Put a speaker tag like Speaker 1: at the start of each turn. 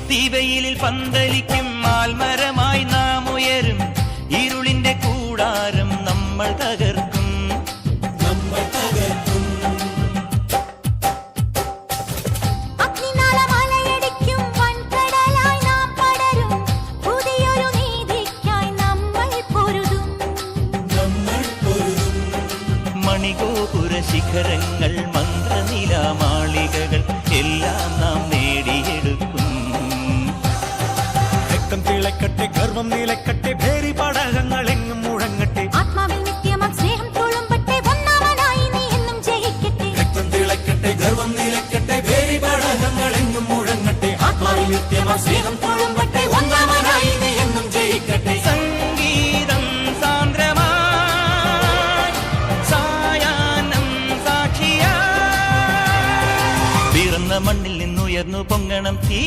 Speaker 1: തീവെയിലിൽ പന്തലിക്കും ആൽമരമായി നാം ഉയരും. ഇരുളിന്റെ കൂടാരം നമ്മൾ തകർക്കും. മണിഗോപുര ശിഖരങ്ങൾ, മന്ത്രനിലാമാളികകൾ എല്ലാം നാം നേടിയെടുക്കും.
Speaker 2: രക്തം തിളക്കട്ടെ, ഗർവം നിലക്കട്ടെ, ഭേരി പടകങ്ങൾ എങ്ങും മുഴങ്ങട്ടെ.
Speaker 3: ആത്മാവിൽ നിത്യമാം സ്നേഹം തുളുമ്പട്ടെ, ഒന്നാമനായി നീ എന്നും ജയിക്കട്ടെ.
Speaker 2: രക്തം തിളക്കട്ടെ, ഗർവം നിലക്കട്ടെ, ഭേരി പടകങ്ങൾ എങ്ങും മുഴങ്ങട്ടെ. ആത്മാവിൽ നിത്യമാം സ്നേഹം തുളുമ്പട്ടെ, ഒന്നാമനായി നീ എന്നും ജയിക്കട്ടെ.
Speaker 1: സംഗീതം സാന്ദ്രമായി, സായാഹ്നം സാക്ഷിയായി, പിറന്ന മണ്ണിൽ നിന്നുയർന്നു പൊങ്ങണം തീ.